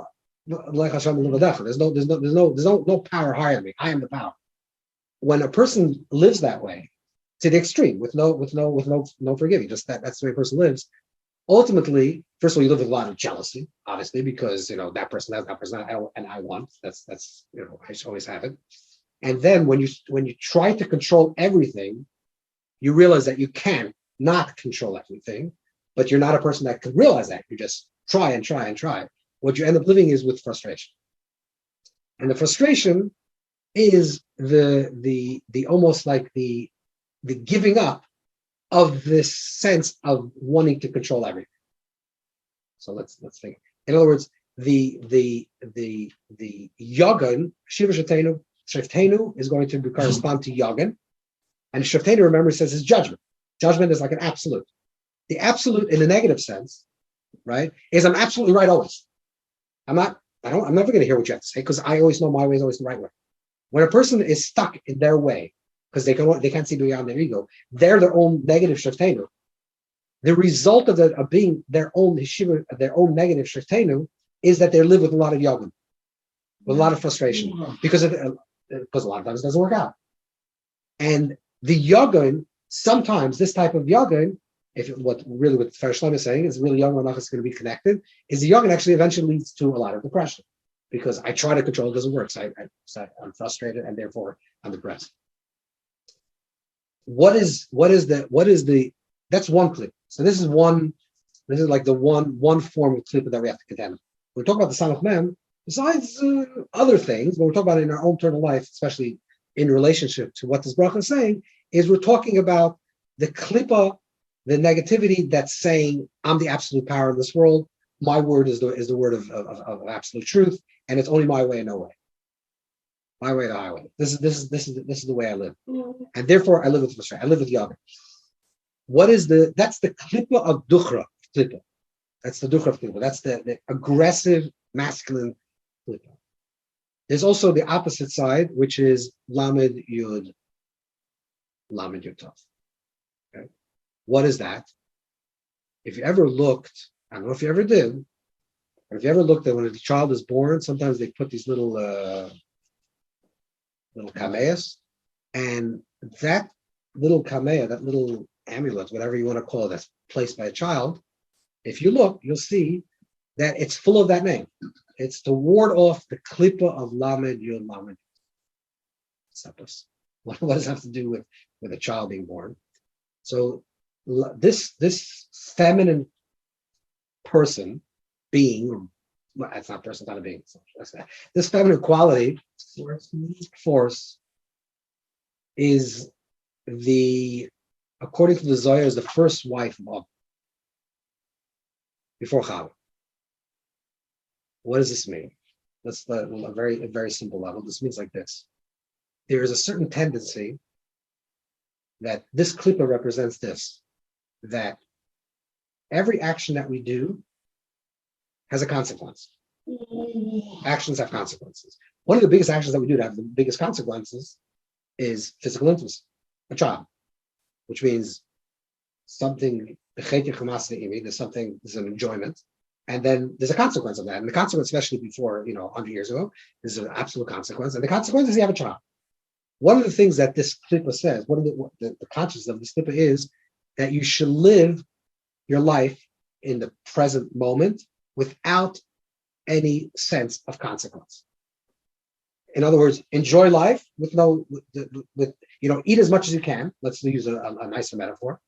no power higher than me. I am the power. When a person lives that way to the extreme with no forgiving, just that's the way a person lives. Ultimately, first of all, you live with a lot of jealousy, obviously, because that person has that person and I want. That's I always have it. And then when you try to control everything, you realize that you can not control everything, but you're not a person that can realize that. You just try and try and try. What you end up living is with frustration. And the frustration is the almost like the giving up of this sense of wanting to control everything. So let's think. In other words, the Yagan, Shiva Shoftenu is going to correspond to Yagan. And Shoftenu, remember, says is judgment. Judgment is like an absolute. The absolute in a negative sense, right, is I'm absolutely right always. I'm never going to hear what you have to say because I always know my way is always the right way. When a person is stuck in their way, because they can't see beyond their ego, they're their own negative Shoftenu. The result of being their own Yeshiva, their own negative Shoftenu, is that they live with a lot of Yagan, with a lot of frustration, because a lot of times it doesn't work out. And the Yagan, sometimes this type of Yagan, what Farish Shlom is saying is really young Manach is going to be connected, is the Yagan actually eventually leads to a lot of depression because I try to control, it doesn't work. So I'm frustrated and therefore I'm depressed. That's one clip. So this is like the one form of clip that we have to contend with. When we talk about the Samach Mem, besides other things, when we talk about it in our own internal life, especially in relationship to what this bracha is saying, is we're talking about the klippa, the negativity that's saying, I'm the absolute power in this world. My word is the word of absolute truth, and it's only my way and no way. My way or the highway. This is the way I live. And therefore I live with frustration. I live with Yaga. That's the klippa of dukhra klippa. That's the dukhra of klippa. That's the aggressive masculine klippa. There's also the opposite side, which is lamed yud tov. Okay. What is that? If you ever looked, I don't know if you ever did, but if you ever looked at when a child is born, sometimes they put these little kameas, and that little kamea, that little amulet, whatever you want to call it, that's placed by a child, if you look, you'll see that it's full of that name. It's to ward off the klippa of lamed yud lamed. What does it have to do with a child being born? So this feminine person, being, well, it's not person, it's not a being. This feminine quality, force, is according to the Zohar, is the first wife of Adam, before Chava. What does this mean? That's a very simple level. This means like this. There is a certain tendency that this klippa represents this, that every action that we do has a consequence. Actions have consequences. One of the biggest actions that we do that have the biggest consequences is physical intimacy, a child, which means something, there's an enjoyment, and then there's a consequence of that. And the consequence, especially before, 100 years ago, is an absolute consequence. And the consequence is you have a child. One of the things that this klippa says, the consciousness of this klippa is that you should live your life in the present moment without any sense of consequence. In other words, enjoy life with eat as much as you can. Let's use a nicer metaphor.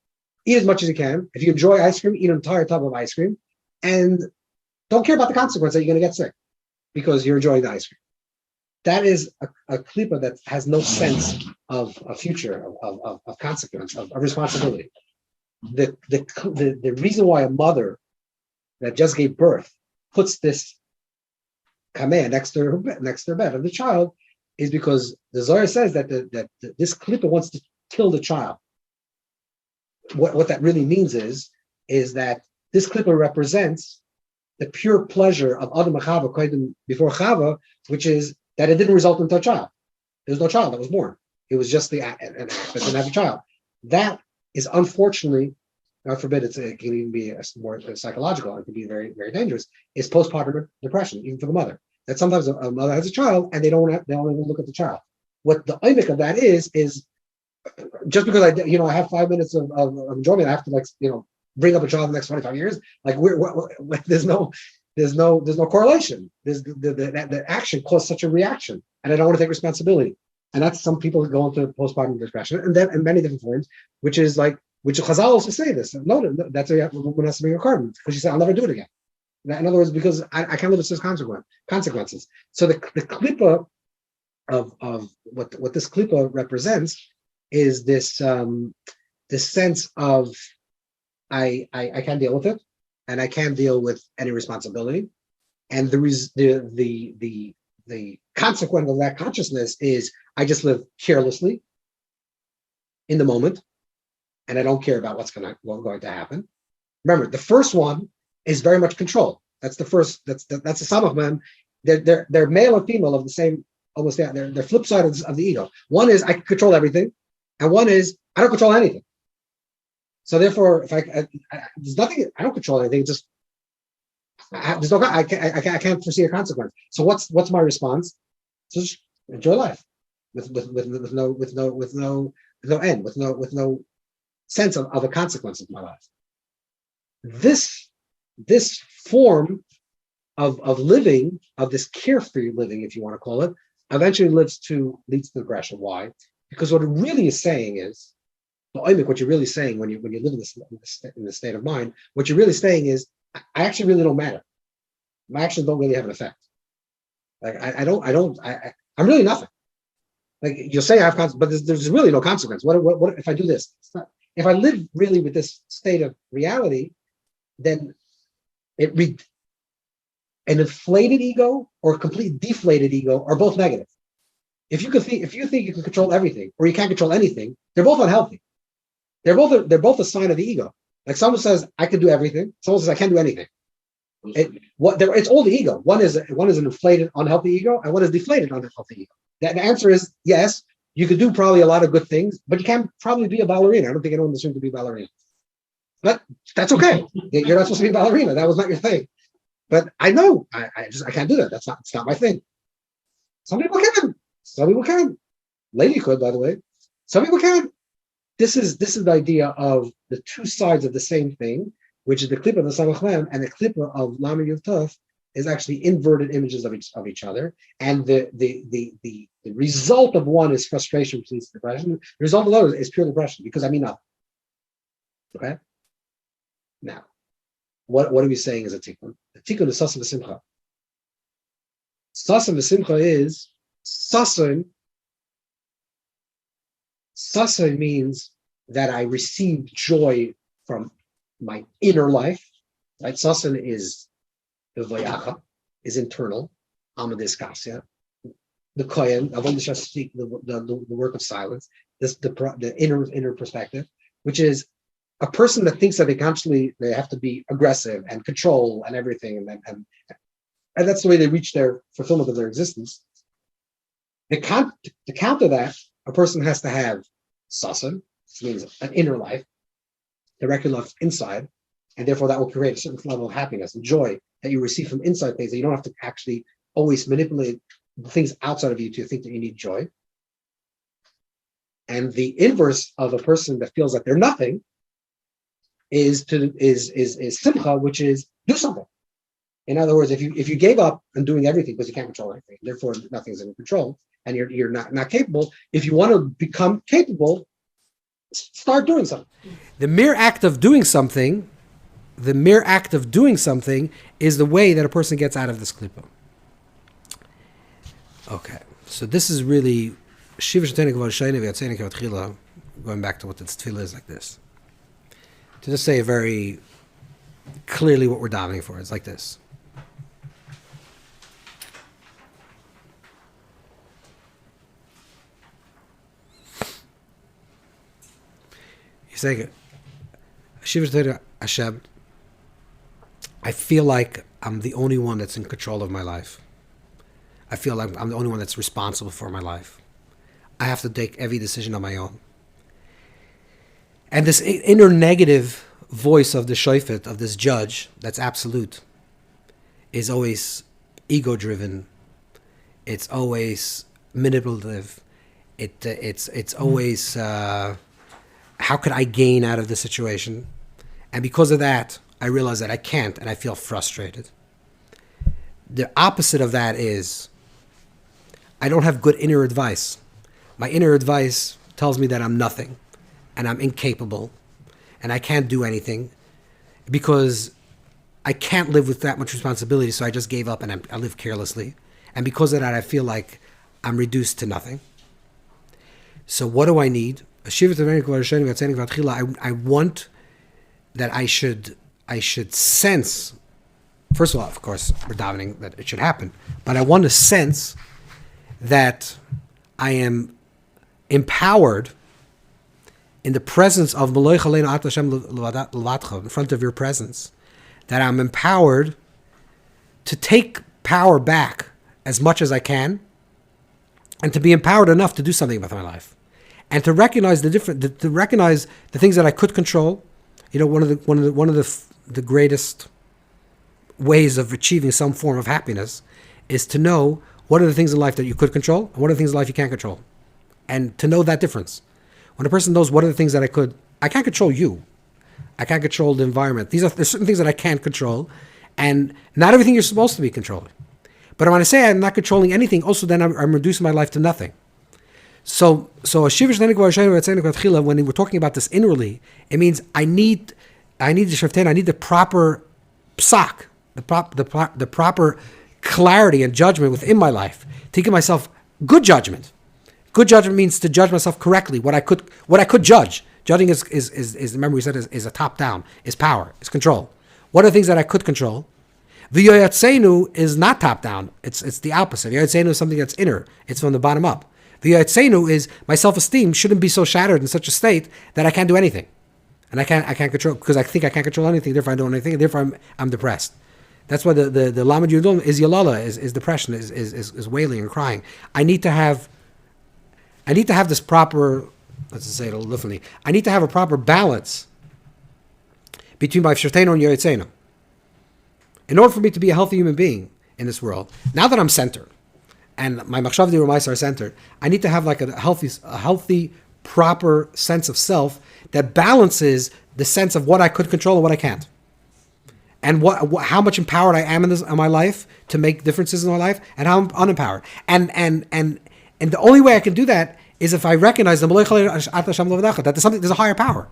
Eat as much as you can. If you enjoy ice cream, eat an entire tub of ice cream, and don't care about the consequence that you're going to get sick because you're enjoying the ice cream. That is a klipa that has no sense of a future, of consequence, of responsibility. The reason why a mother that just gave birth puts this command next to her bed of the child is because the Zohar says that this klipa wants to kill the child. What that really means is that this klipa represents the pure pleasure of Adam and Chava before Chava, which is that it didn't result into a child. There was no child that was born. It was just the act that didn't have a child. That is unfortunately, God forbid, it can even be more psychological. It can be very, very dangerous. It's postpartum depression, even for the mother. That sometimes a mother has a child and they don't even look at the child. What the oimik of that is just because I have 5 minutes of enjoyment, I have to bring up a child in the next 25 years. Like there's no correlation. The action caused such a reaction, and I don't want to take responsibility. And that's some people go into postpartum depression, and then in many different forms, which Chazal also say this. No, that's a woman has to bring a carbon because she said, "I'll never do it again." In other words, because I can't live with such consequences. So the klipa of what this klipa represents is this sense of I can't deal with it, and I can't deal with any responsibility, and the consequence of that consciousness is I just live carelessly in the moment, and I don't care about what's going to happen. Remember, the first one is very much control. That's the first. That's the samach man. They're male and female of the same. Almost they're flip side of the ego. One is I can control everything, and one is I don't control anything. So therefore, if there's nothing, I don't control anything. Just there's no. I can't foresee a consequence. So what's my response? Just enjoy life with no end, with no sense of a consequence of my life. This form of living, of this carefree living, if you want to call it, eventually leads to aggression. Why? Because what it really is saying is, what you're really saying when you live in this state of mind, what you're really saying is, I actually really don't matter. My actions don't really have an effect. Like I'm really nothing. Like you'll say I have consequence, but there's really no consequence. What if I do this? If I live really with this state of reality, then an inflated ego or a complete deflated ego are both negative. If you think you can control everything or you can't control anything, they're both unhealthy. They're both a sign of the ego. Like someone says I can do everything, someone says I can't do anything. It's all the ego. One is an inflated, unhealthy ego, and one is deflated, unhealthy ego. The answer is yes. You could do probably a lot of good things, but you can't probably be a ballerina. I don't think anyone assumed to be a ballerina. But that's okay. You're not supposed to be a ballerina. That was not your thing. But I know I can't do that. It's not my thing. Some people can. Some people can. Lady could, by the way. Some people can. This is the idea of the two sides of the same thing, which is the klipa of the Samach Mem and the klipa of Lamed Yud Tov is actually inverted images of each other. And the result of one is frustration, which leads to depression. The result of the other is pure depression because I mean nothing. Okay? Now, what are we saying is a tikkun? The tikkun is sasan v'simcha. Sasan v'simcha is sasan. Sasan means that I receive joy from my inner life. Right? Sasan is the vayacha, is internal. Amidah, the kohen, the work of silence. The inner perspective, which is a person that thinks that they have to be aggressive and control and everything, and that's the way they reach their fulfillment of their existence. To counter that, a person has to have sasan, which means an inner life, directly left inside, and therefore that will create a certain level of happiness and joy that you receive from inside things that you don't have to actually always manipulate the things outside of you to think that you need joy. And the inverse of a person that feels that they're nothing is simcha, which is do something. In other words, if you gave up on doing everything because you can't control anything, therefore nothing's in control, and you're not capable. If you want to become capable, start doing something. The mere act of doing something is the way that a person gets out of this klipa. Okay, so this is really going back to what the tefillah is like this. To just say very clearly what we're davening for, it's like this. You say, Hashem, I feel like I'm the only one that's in control of my life. I feel like I'm the only one that's responsible for my life. I have to take every decision on my own. And this inner negative voice of the shofet, of this judge, that's absolute, is always ego-driven. It's always manipulative. It's always, how could I gain out of the situation? And because of that, I realize that I can't, and I feel frustrated. The opposite of that is, I don't have good inner advice. My inner advice tells me that I'm nothing, and I'm incapable, and I can't do anything, because I can't live with that much responsibility, so I just gave up and I live carelessly. And because of that, I feel like I'm reduced to nothing. So what do I need? I want that I should sense, first of all, of course, we're davening that it should happen, but I want to sense that I am empowered in the presence of in front of your presence, that I'm empowered to take power back as much as I can, and to be empowered enough to do something about my life, and to recognize to recognize the things that I could control. You know, one of the greatest ways of achieving some form of happiness is to know what are the things in life that you could control and what are the things in life you can't control, and to know that difference. When a person knows what are the things that I can't control you. I can't control the environment. There's certain things that I can't control, and not everything you're supposed to be controlling. But when I say I'm not controlling anything, also then I'm reducing my life to nothing. So when we're talking about this inwardly, it means I need the Shoftim, I need the proper psak, the proper clarity and judgment within my life to give myself good judgment. Good judgment means to judge myself correctly. What I could judge. Judging is remember we said is a top down, is power, is control. What are the things that I could control? V'yoyatzenu is not top down. It's the opposite. V'yoyatzenu is something that's inner. It's from the bottom up. V'yoyatzenu is my self-esteem shouldn't be so shattered in such a state that I can't do anything, and I can't control, because I think I can't control anything. Therefore I don't do anything. And therefore I'm depressed. That's why the Lamed Yudon is Yalala, is depression, is wailing and crying. I need to have this proper, let's say it a little differently, I need to have a proper balance between my Shoftim and Yoyatzenu. In order for me to be a healthy human being in this world, now that I'm centered, and my Machshavdi or Ma'aseh are centered, I need to have like a healthy, proper sense of self that balances the sense of what I could control and what I can't. And how much empowered I am in my life to make differences in my life, and how I'm unempowered. And the only way I can do that is if I recognize that there's a higher power.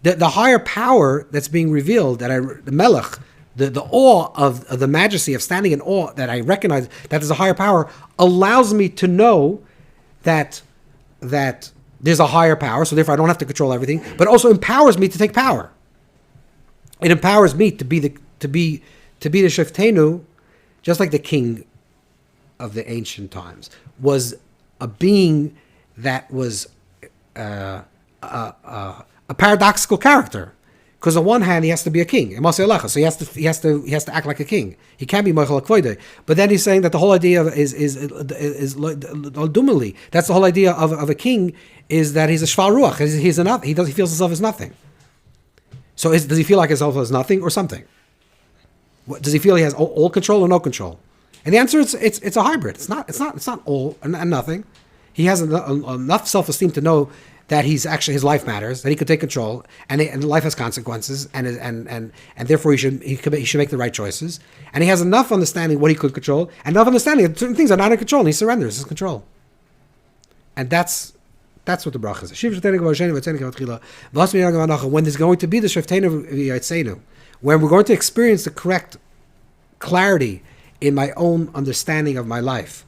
The higher power that's being revealed, the Melech, the awe of the majesty of standing in awe, that I recognize that there's a higher power, allows me to know that there's a higher power, so therefore I don't have to control everything, but also empowers me to take power. It empowers me to be the Shoftenu, just like the king of the ancient times was a being that was a paradoxical character. Because on one hand he has to be a king, so he has to act like a king. He can't be Michael Akvoide. But then he's saying that the whole idea is dumily. That's the whole idea of a king, is that he's a shval ruach. He's enough. He feels himself as nothing. So does he feel like himself as nothing or something? Does he feel he has all control or no control? And the answer is it's a hybrid. It's not all and nothing. He has enough self-esteem to know that he's actually his life matters, that he could take control, and life has consequences, and therefore he should make the right choices, and he has enough understanding what he could control, and enough understanding that certain things are not in control, and he surrenders his control, and that's what the bracha is. When there's going to be the Shoftim, when we're going to experience the correct clarity in my own understanding of my life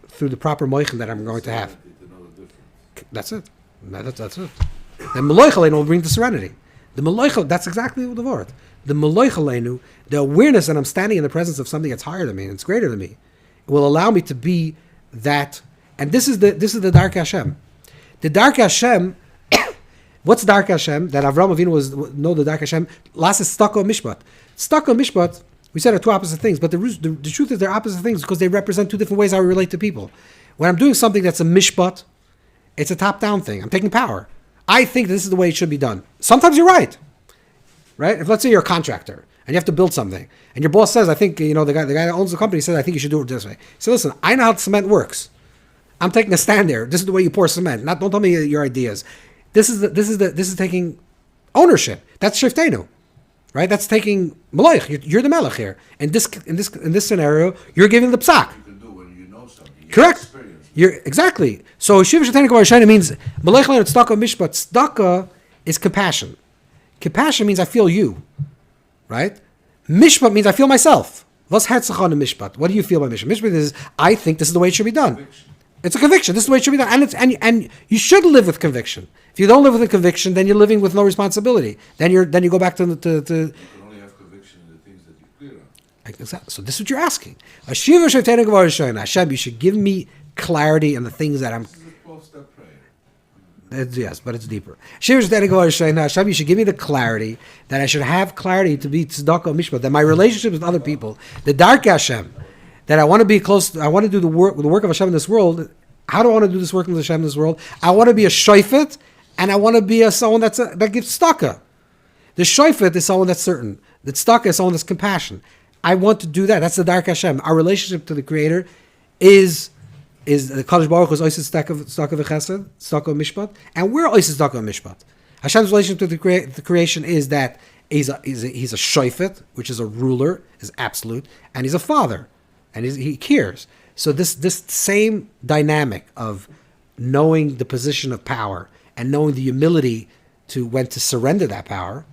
through the proper moichin that I'm going to have. That's it. That's it. The Meloich will bring the serenity. The Meloich, that's exactly the word. The Meloich, the awareness that I'm standing in the presence of something that's higher than me and it's greater than me, it will allow me to be that. And this is the Dark Hashem. The Dark Hashem. What's Dark Hashem? That Avraham Avinu know the Dark Hashem. Last is Stako Mishpat. Stako Mishpat. We said are two opposite things, but the truth is they're opposite things because they represent two different ways how we relate to people. When I'm doing something that's a mishpat, it's a top-down thing. I'm taking power. I think this is the way it should be done. Sometimes you're right? If let's say you're a contractor and you have to build something, and your boss says, I think the guy that owns the company says, I think you should do it this way. So listen, I know how cement works. I'm taking a stand there. This is the way you pour cement. Don't tell me your ideas. This is taking ownership. That's Shiftenu. Right, that's taking Maloich. You're the Melech here. In this scenario, you're giving the psak. You can do when you know something. Correct. You're exactly. So Shiva Shetani Kavashana means Maloich Lein Tzedakah Mishpat. Tzedakah is compassion. Compassion means I feel you. Right. Mishpat means I feel myself. What's Hetzachon Mishpat? What do you feel by Mishpat? Mishpat is I think this is the way it should be done. Conviction. It's a conviction. This is the way it should be done, and you should live with conviction. If you don't live with a conviction, then you're living with no responsibility. Then you go back to. You can only have conviction in the things that you're clear on. Exactly. So this is what you're asking. Hashem, you should give me clarity in the things that I'm. This is a 12-step prayer. Yes, but it's deeper. Hashem, you should give me the clarity that I should have clarity to be tzedakah mishpat. That my relationship with other people, the dark Hashem. That I want to be close. I want to do the work of Hashem in this world. How do I want to do this work with Hashem in this world? I want to be a shofet, and I want to be someone that gives tzedakah. The shofet is someone that's certain. The tzedakah is someone that's compassion. I want to do that. That's the dark Hashem. Our relationship to the Creator is the Kadosh Baruch Hu is oises tzedakah v'chesed, tzedakah mishpat, and we're oises tzedakah mishpat. Hashem's relationship to the creation is that he's a shofet, which is a ruler, is absolute, and he's a father. And he cares. So this same dynamic of knowing the position of power and knowing the humility to when to surrender that power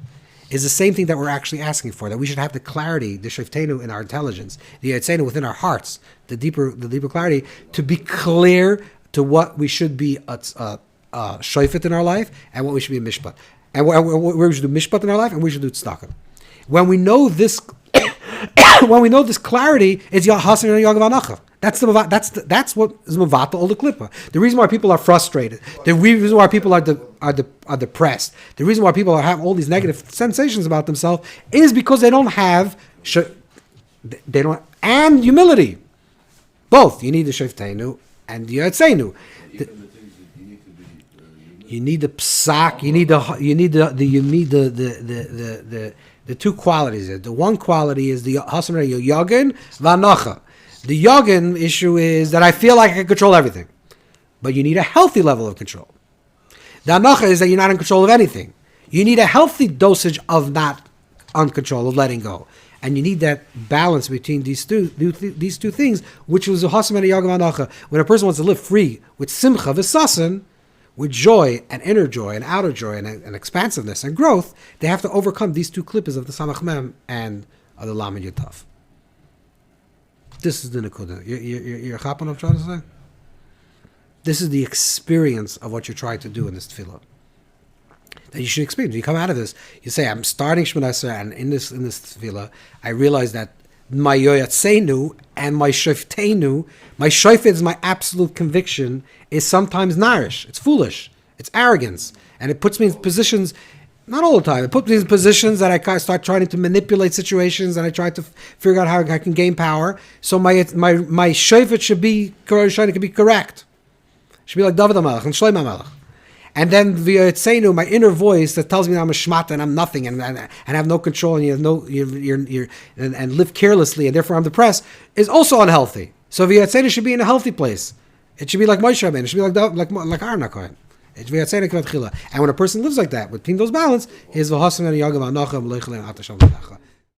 is the same thing that we're actually asking for. That we should have the clarity, the Shoftenu in our intelligence, the Yitzenu within our hearts, the deeper clarity to be clear to what we should be a shofet in our life and what we should be a mishpat, and where we should do mishpat in our life and we should do tzedakah. When we know this. When we know this clarity, it's Hasan and Yagav Anacha. That's what is Mavata all the Klippa. The reason why people are frustrated, the reason why people are depressed, the reason why people have all these negative sensations about themselves is because they don't have and humility. Both. You need the Shoftenu and the Yotzenu. You need the psak. You need the two qualities. The one quality is the Hasan Yagin Vanacha. The Yagin issue is that I feel like I can control everything. But you need a healthy level of control. The Anacha is that you're not in control of anything. You need a healthy dosage of not uncontrol, of letting go. And you need that balance between these two things, which was a Hasan Yagin Vanacha. When a person wants to live free with Simcha V'sasan, with joy and inner joy and outer joy and expansiveness and growth, they have to overcome these two klippas of the Samach Mem and of the Lamed Yutaf. This is the Nekuda. You're chapping what I'm trying to say? This is the experience of what you're trying to do in this tefillah. That you should experience. You come out of this, you say, I'm starting Shemona Esrei, and in this tefillah, I realize that my yoyatseinu and my shoftenu, my shofet is my absolute conviction, is sometimes narish. It's foolish. It's arrogance. And it puts me in positions, not all the time, it puts me in positions that I start trying to manipulate situations and I try to figure out how I can gain power. So my shofet should be correct. It should be like David HaMelech and Shlomo HaMelech. And then via Tzenu, my inner voice that tells me that I'm a shmata and I'm nothing and have no control and and live carelessly and therefore I'm depressed is also unhealthy. So via Tzenu should be in a healthy place. It should be like Moshe Rabbeinu. It should be like Aaron HaKohen. And when a person lives like that, between those balance, his v'hasim and yagav anacham leichalem atasham v'dacha.